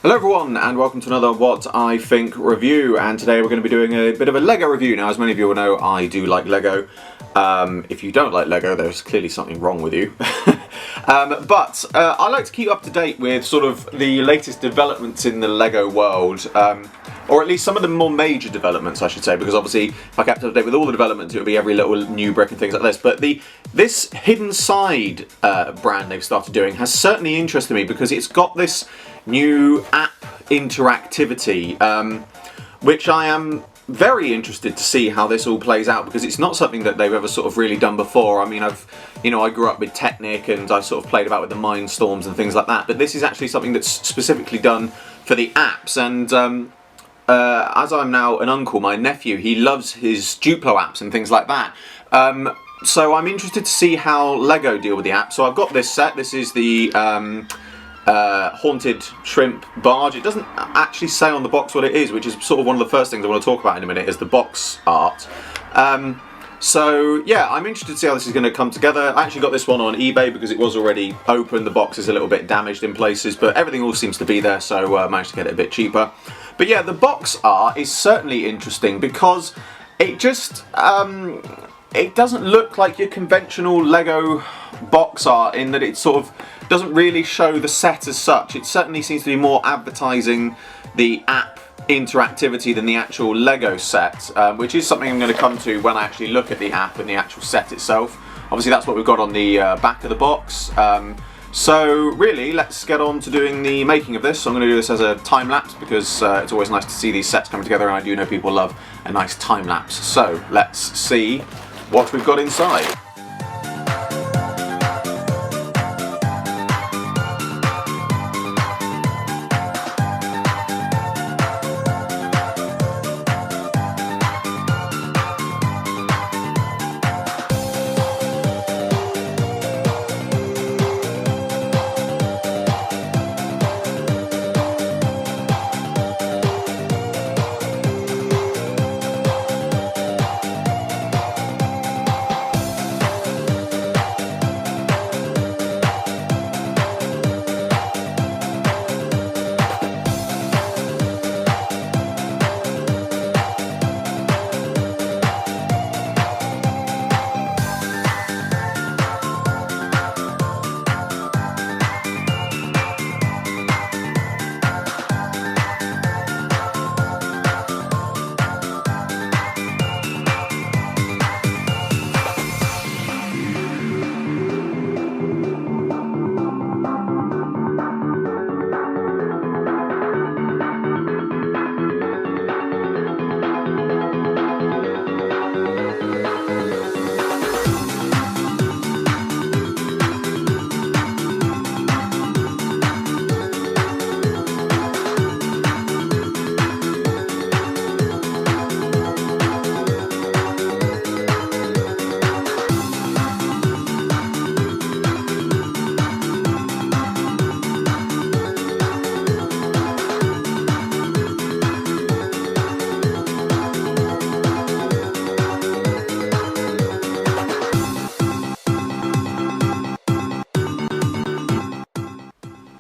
Hello everyone and welcome to another What I Think review, and today we're going to be doing a bit of a Lego review. Now, as many of you will know, I do like Lego. If you don't like Lego, there's clearly something wrong with you. But I like to keep up to date with sort of the latest developments in the Lego world, or at least some of the more major developments, I should say, because obviously if I kept up to date with all the developments, it would be every little new brick and things like this. But this Hidden Side brand they've started doing has certainly interested me because it's got this new app interactivity, which I am very interested to see how this all plays out, because it's not something that they've ever sort of really done before. I mean, I grew up with Technic and I sort of played about with the Mindstorms and things like that, but this is actually something that's specifically done for the apps. And as I'm now an uncle, my nephew, he loves his Duplo apps and things like that. So I'm interested to see how Lego deal with the app. So I've got this set. This is the Haunted Shrimp Barge. It doesn't actually say on the box what it is, which is sort of one of the first things I want to talk about in a minute, is the box art. So yeah, I'm interested to see how this is going to come together. I actually got this one on eBay because it was already open. The box is a little bit damaged in places, but everything all seems to be there, so I managed to get it a bit cheaper. But yeah, the box art is certainly interesting because it just it doesn't look like your conventional Lego box art, in that it sort of doesn't really show the set as such. It certainly seems to be more advertising the app interactivity than the actual Lego set, which is something I'm going to come to when I actually look at the app and the actual set itself. Obviously that's what we've got on the back of the box. So really, let's get on to doing the making of this. So I'm going to do this as a time lapse because it's always nice to see these sets coming together, and I do know people love a nice time lapse. So let's see what we've got inside.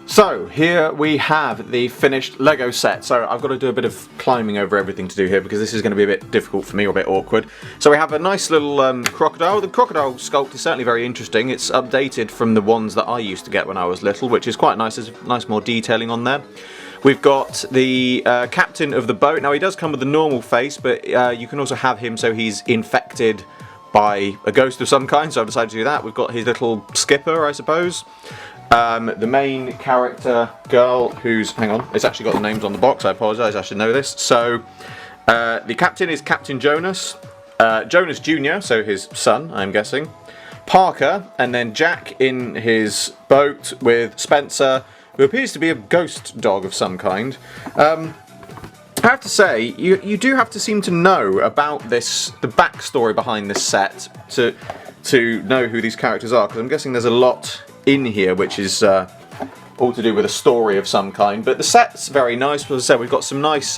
So here we have the finished Lego set. So I've got to do a bit of climbing over everything to do here because this is going to be a bit difficult for me, or a bit awkward. So we have a nice little crocodile. The crocodile sculpt is certainly very interesting. It's updated from the ones that I used to get when I was little, which is quite nice. There's nice more detailing on there. We've got the captain of the boat. Now he does come with a normal face, but you can also have him so he's infected by a ghost of some kind, so I've decided to do that. We've got his little skipper, I suppose. The main character girl, who's, hang on, it's actually got the names on the box, I apologise, I should know this. So, the captain is Captain Jonas, Jonas Jr., so his son, I'm guessing, Parker, and then Jack in his boat with Spencer, who appears to be a ghost dog of some kind. I have to say, you do have to seem to know about this, the backstory behind this set, to know who these characters are, because I'm guessing there's a lot in here which is all to do with a story of some kind. But the set's very nice. As I said, we've got some nice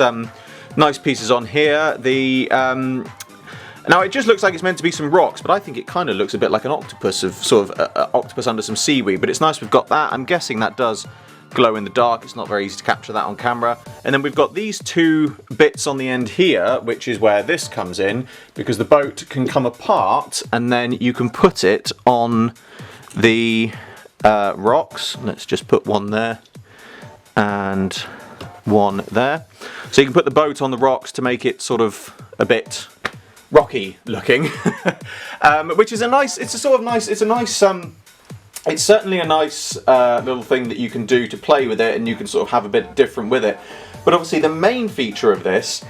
nice pieces on here. The now it just looks like it's meant to be some rocks, but I think it kind of looks a bit like an octopus, of sort of octopus under some seaweed. But it's nice we've got that. I'm guessing that does glow in the dark. It's not very easy to capture that on camera. And then we've got these two bits on the end here, which is where this comes in, because the boat can come apart and then you can put it on the rocks. Let's just put one there and one there. So you can put the boat on the rocks to make it sort of a bit rocky looking, which is a nice, it's certainly a nice little thing that you can do to play with it, and you can sort of have a bit different with it. But obviously the main feature of this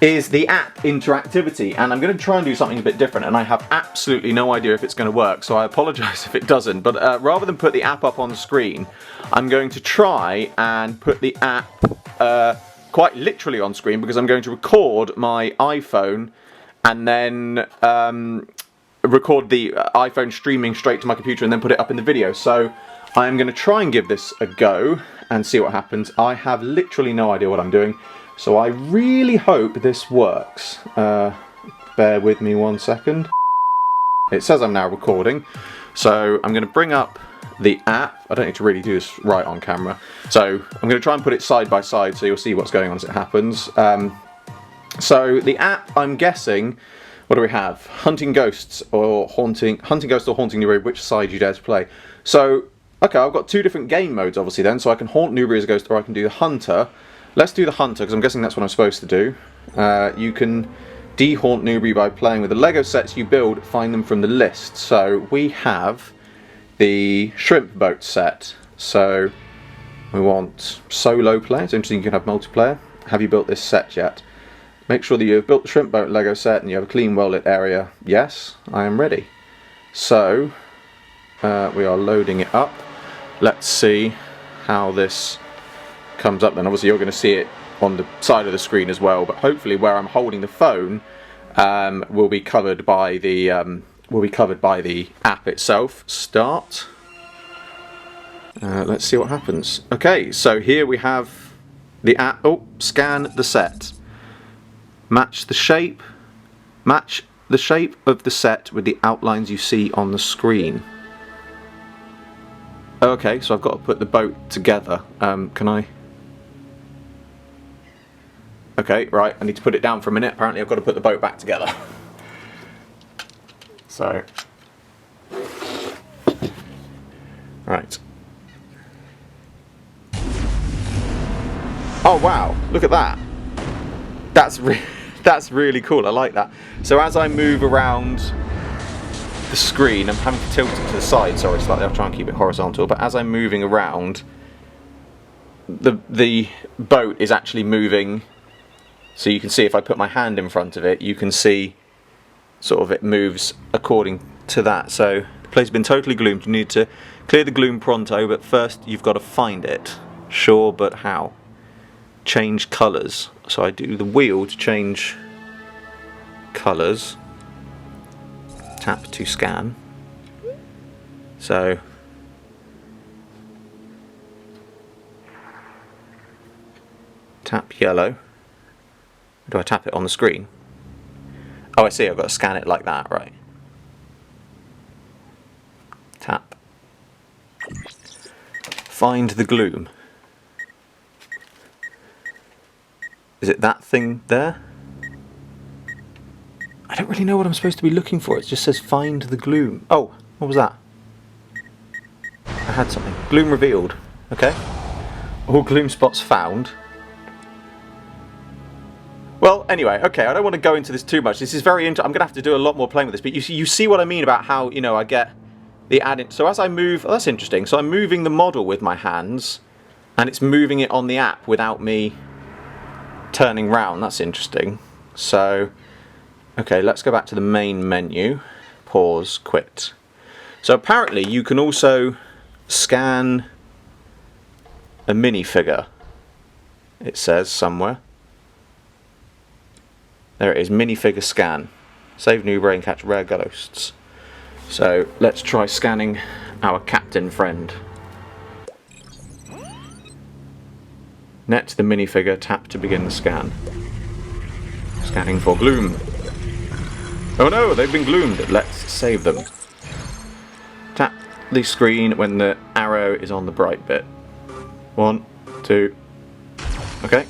is the app interactivity, and I'm going to try and do something a bit different, and I have absolutely no idea if it's going to work, so I apologise if it doesn't. But rather than put the app up on the screen, I'm going to try and put the app quite literally on screen, because I'm going to record my iPhone and then record the iPhone streaming straight to my computer and then put it up in the video. So I'm going to try and give this a go and see what happens. I have literally no idea what I'm doing, so I really hope this works. Bear with me 1 second. It says I'm now recording, so I'm going to bring up the app. I don't need to really do this right on camera, so I'm going to try and put it side by side so you'll see what's going on as it happens. So the app, I'm guessing, what do we have? Hunting ghosts or haunting Newbury, which side you dare to play. So, okay, I've got two different game modes obviously then, so I can haunt Newbury as a ghost or I can do the hunter. Let's do the hunter, because I'm guessing that's what I'm supposed to do. You can de-haunt Newbury by playing with the Lego sets you build, find them from the list. So we have the shrimp boat set. So we want solo play. It's interesting you can have multiplayer. Have you built this set yet? Make sure that you have built the shrimp boat Lego set and you have a clean, well-lit area. Yes, I am ready. So, we are loading it up. Let's see how this comes up then. Obviously you're going to see it on the side of the screen as well, but hopefully where I'm holding the phone will be covered by the app itself. Start. Let's see what happens. Okay, so here we have the app. Oh, scan the set. Match the shape of the set with the outlines you see on the screen. Okay, so I've got to put the boat together. Can I? Okay, right, I need to put it down for a minute. Apparently I've got to put the boat back together. So, right. Oh wow, look at that. That's really cool, I like that. So as I move around the screen, I'm having to tilt it to the side, sorry slightly, I'll try and keep it horizontal, but as I'm moving around, the boat is actually moving, so you can see if I put my hand in front of it, you can see sort of it moves according to that. So the place has been totally gloomed, you need to clear the gloom pronto, but first you've got to find it. Sure, but how? Change colours. So I do the wheel to change colours. Tap to scan. So tap yellow. Do I tap it on the screen? Oh, I see, I've got to scan it like that, right. Tap. Find the gloom. Is it that thing there? I don't really know what I'm supposed to be looking for. It just says find the gloom. Oh, what was that? I had something. Gloom revealed. Okay. All gloom spots found. Well, anyway, okay, I don't want to go into this too much. This is very I'm going to have to do a lot more playing with this, but you see what I mean about how, you know, I get the added. So as I move, oh, that's interesting. So I'm moving the model with my hands, and it's moving it on the app without me turning round. That's interesting. So, okay, let's go back to the main menu. Pause, quit. So apparently you can also scan a minifigure. It says somewhere. There it is, minifigure scan. Save Newbury and catch rare ghosts. So let's try scanning our captain friend. Net the minifigure, tap to begin the scan. Scanning for gloom. Oh no, they've been gloomed. Let's save them. Tap the screen when the arrow is on the bright bit. 1, 2. Okay.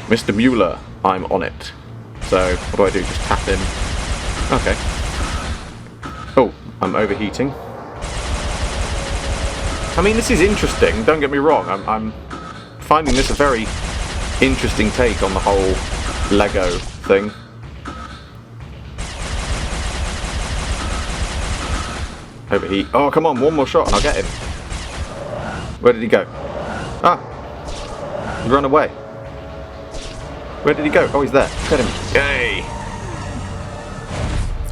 Mr. Mueller, I'm on it. So, what do I do? Just tap in. Okay. Oh, I'm overheating. I mean, this is interesting, don't get me wrong. I'm finding this a very interesting take on the whole Lego thing. Overheat. Oh, come on, one more shot and I'll get him. Where did he go? Ah! He ran away. Where did he go? Oh, he's there. Get him. Yay!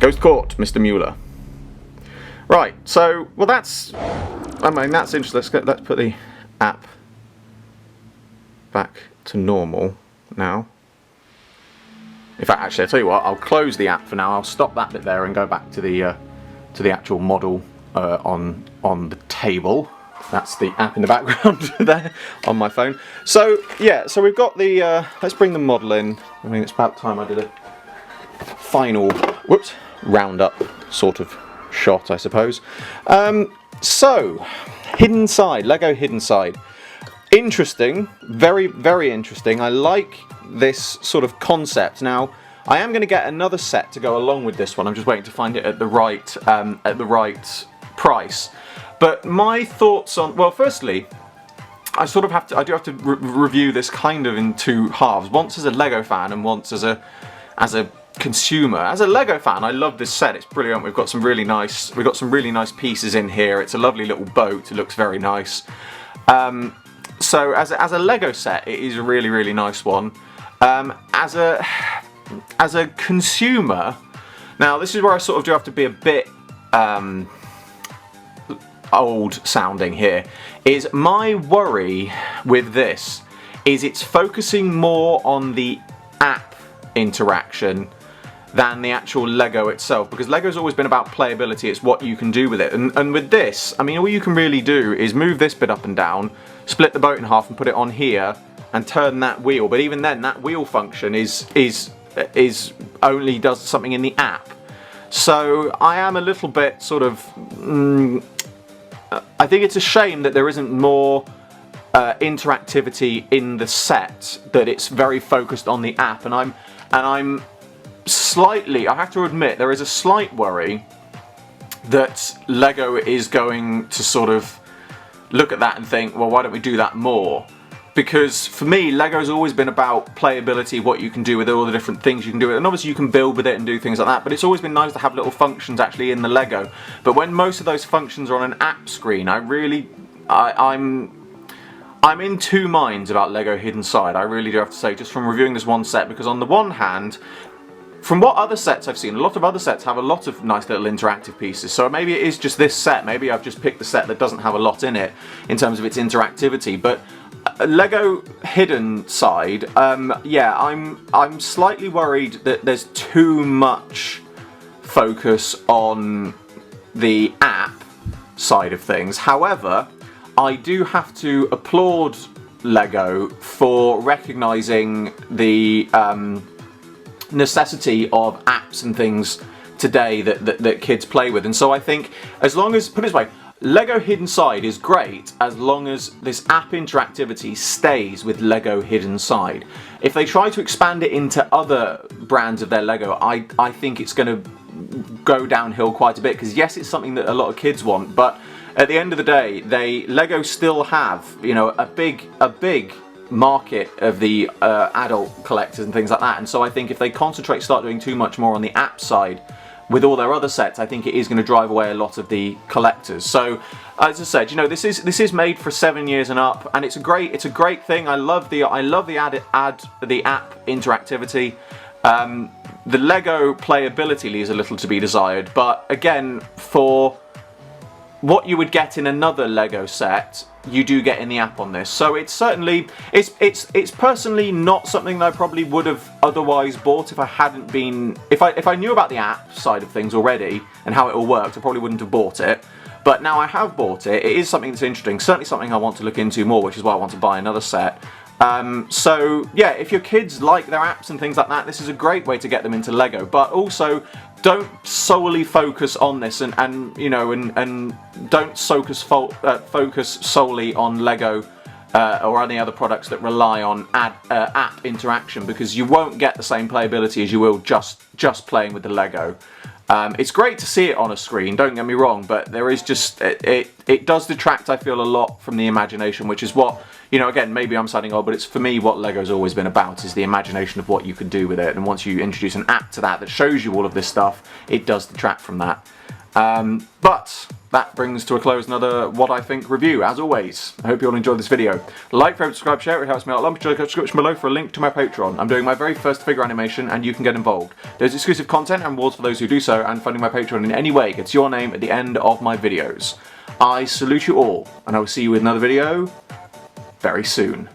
Ghost caught, Mr. Mueller. Right, so, well that's... I mean, that's interesting. Let's put the app back to normal now. In fact, actually, I'll tell you what, I'll close the app for now. I'll stop that bit there and go back to the actual model on the table. That's the app in the background there on my phone. So, yeah, so we've got the... let's bring the model in. I mean, it's about time I did a final, whoops, roundup sort of shot, I suppose. So, Hidden Side, Lego Hidden Side. Interesting, very, very interesting. I like this sort of concept. Now, I am going to get another set to go along with this one. I'm just waiting to find it at the right price. But my thoughts on, well, firstly, I do have to review this kind of in two halves. Once as a Lego fan and once as a consumer. As a Lego fan, I love this set. It's brilliant. We've got some really nice pieces in here. It's a lovely little boat. It looks very nice. So as a Lego set, it is a really, really nice one. As a consumer, now this is where I sort of do have to be a bit old sounding here, is my worry with this is it's focusing more on the app interaction than the actual Lego itself, because Lego's always been about playability. It's what you can do with it, and with this, I mean, all you can really do is move this bit up and down, split the boat in half and put it on here and turn that wheel, but even then that wheel function is only does something in the app. So I am a little bit sort of I think it's a shame that there isn't more interactivity in the set, that it's very focused on the app, and I'm slightly, I have to admit, there is a slight worry that Lego is going to sort of look at that and think, well, why don't we do that more? Because for me, Lego's always been about playability, what you can do with it, all the different things you can do with it, and obviously you can build with it and do things like that, but it's always been nice to have little functions actually in the Lego. But when most of those functions are on an app screen, I'm in two minds about Lego Hidden Side, I really do have to say, just from reviewing this one set, because on the one hand, from what other sets I've seen, a lot of other sets have a lot of nice little interactive pieces, so maybe it is just this set, maybe I've just picked the set that doesn't have a lot in it in terms of its interactivity, but Lego Hidden Side, yeah, I'm slightly worried that there's too much focus on the app side of things. However, I do have to applaud Lego for recognising the necessity of apps and things today that kids play with, and so I think as long as, put it this way, Lego Hidden Side is great as long as this app interactivity stays with Lego Hidden Side. If they try to expand it into other brands of their Lego, I think it's going to go downhill quite a bit, because yes, it's something that a lot of kids want, but at the end of the day, Lego still have, you know, a big market of the adult collectors and things like that, and so I think if they start doing too much more on the app side with all their other sets, I think it is going to drive away a lot of the collectors. So, as I said, you know, this is made for 7 years and up, and it's a great thing. I love the app interactivity. The Lego playability leaves a little to be desired, but again, for what you would get in another Lego set, you do get in the app on this. So it's certainly, it's personally not something that I probably would have otherwise bought if I hadn't been, if I knew about the app side of things already and how it all worked, I probably wouldn't have bought it. But now I have bought it, it is something that's interesting, certainly something I want to look into more, which is why I want to buy another set. So yeah, if your kids like their apps and things like that, this is a great way to get them into Lego. But also, don't solely focus on this, and you know, and don't focus solely on Lego or any other products that rely on app interaction, because you won't get the same playability as you will just playing with the Lego. It's great to see it on a screen, don't get me wrong, but there is just, it does detract, I feel, a lot from the imagination, which is what, you know, again, maybe I'm sounding old, but it's for me what Lego's always been about, is the imagination of what you can do with it. And once you introduce an app to that shows you all of this stuff, it does detract from that. But that brings to a close another What I Think review. As always, I hope you all enjoyed this video. Like, favorite, subscribe, share, it helps me out a lot. Make sure to click the description below for a link to my Patreon. I'm doing my very first figure animation and you can get involved. There's exclusive content and rewards for those who do so, and funding my Patreon in any way gets your name at the end of my videos. I salute you all, and I will see you with another video very soon.